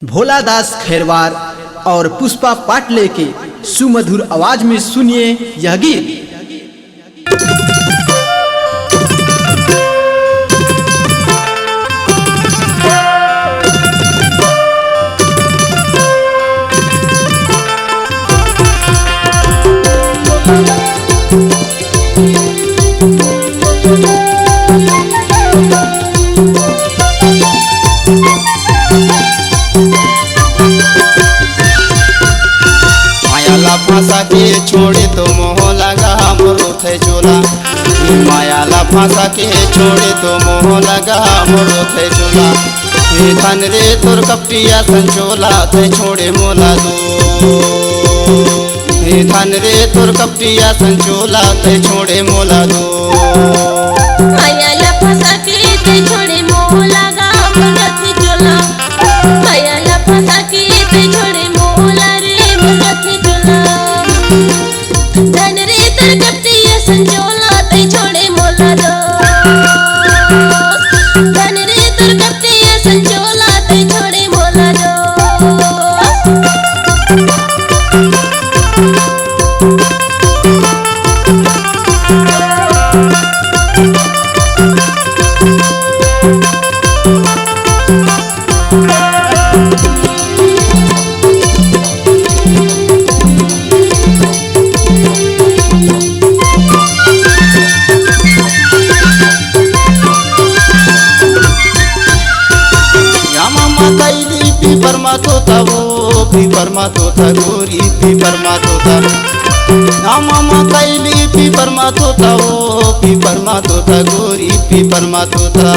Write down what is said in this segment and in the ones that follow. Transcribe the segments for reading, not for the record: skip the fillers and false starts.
भोला दास खैरवार और पुष्पा पाटले के सुमधुर आवाज में सुनिए यह गीत। फांसा के छोड़े तो मोह लगा मोरो थे चोला। मायाला फांसा के छोड़े तो मोह लगा मोरो थे चोला। हे धन रे तोर कपटिया संचोला थे छोड़े मोला दो। हे धन रे तोर कपटिया संचोला थे छोड़े मोला दो। मायाला फांसा के ते छोड़े मोह लगा मोरो थे चोला। मायाला फांसा के ते छोड़े मोला रे मोरो थे चोला। धन रे तर कपटिया संचोला ते छोड़े मोला दो। धन रे तर कपटिया संचोला ते छोड़े मोला दो। पीपरमा तोता गोरी पीपरमा तोता मामा कैली पीपरमा तोता ओ पीपरमा तोता गोरी पीपरमा तोता।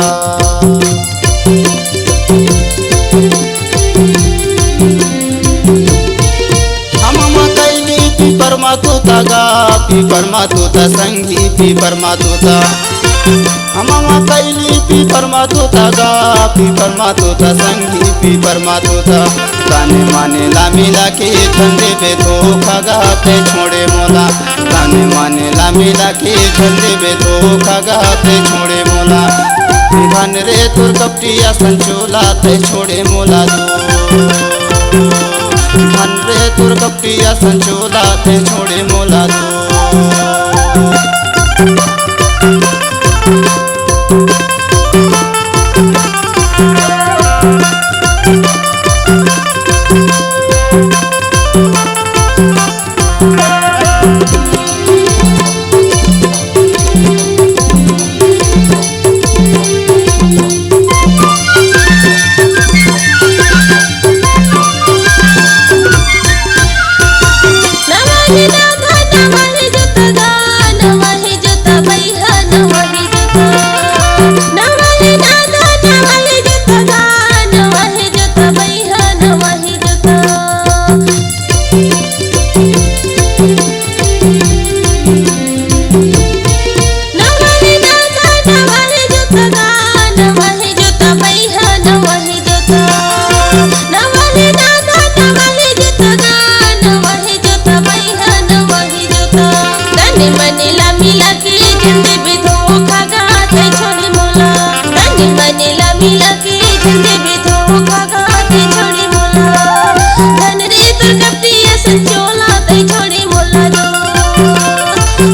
मामा कैली पीपरमा तोता गा पीपरमा तोता संगी पीपरमा तोता। मामा कैली पीपरमा तोता गा पीपरमा तोता संगी पीपरमा तोता। ताने माने ला मिला के झंडे पे धोखा गाते छोड़े मोला। ताने माने ला मिला के झंडे पे धोखा गाते छोड़े मोला। धन रे तोर कपटिया संचोला ते छोड़े मोला दो। धन रे तोर कपटिया संचोला ते छोड़े मोला दो। मनीला मिला के झंडे पे धोखा गाते छोड़े मोला। मनीला मिला के झंडे पे धोखा गाते छोड़े मोला। धन रे तोर कपटिया संचोला ते छोड़े मोला दो।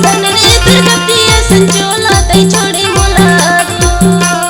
धन रे तोर कपटिया संचोला ते छोड़े मोला दो।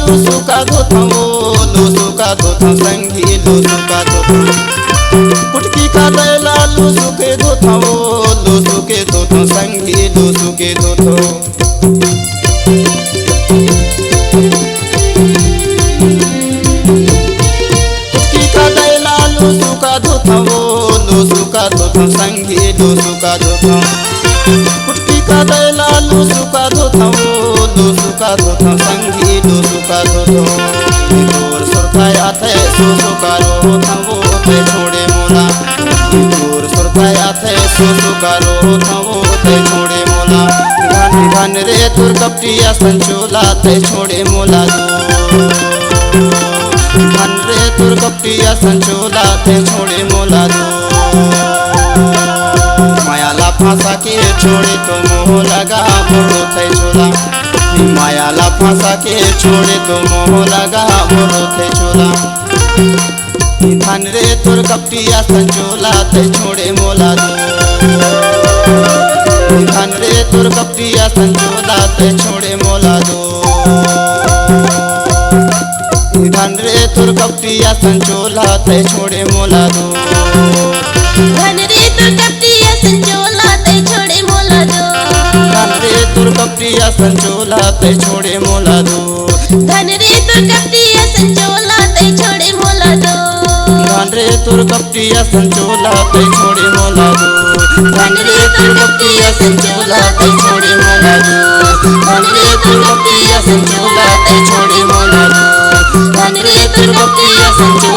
लुसुका धोथा वो लुसुका धोथा संगी लुसुका धोथा। कुटकी का दैला लुसुके धोथा वो लुसुके धोथा संगी लुसुके धोथा। कुटकी का दैला लुसुका धोथा वो लुसुका धोथा संगी लुसुका धोथा। कुटकी का दैला लुसुका धोथा वो लुसुका धोथा संगी लुसुका धोथा। तोर सुरखाया थे सुसुका रो था वो ते ते छोड़े मोला धन धन रे तुर कपटिया संचोला ते छोड़े मोला दो धन रे तुर कपटिया संचोला ते छोड़े मोला दो मायाला फांसा के छोड़े तो मोह लगा मोरो थे छोला मायाला फांसा के छोड़े तो मोह लगा मोरो थे छोला धन रे तुर कपटिया संचोला ते छोड़े मोला दो धन रे तुर कपटिया संचोला ते छोड़े मोला दो धन रे तुर कपटिया संचोला ते छोड़े मोला दो धन रे तुर कपटिया संचोला ते छोड़े मोला दो धन रे तुर कपटिया संचोला ते छोड़े मोला दो धन रे तुर कपटिया संचोला ते छोड़े मोला दो धन रे तुर कपटिया संचोला ते छोड़े मोला दो धन रे तुर कपटिया संचोला ते छोड़े मोला दो धन रे तुर कपटिया संचोला ते छोड़े मोला दो धन रे तुर कपटिया संचोला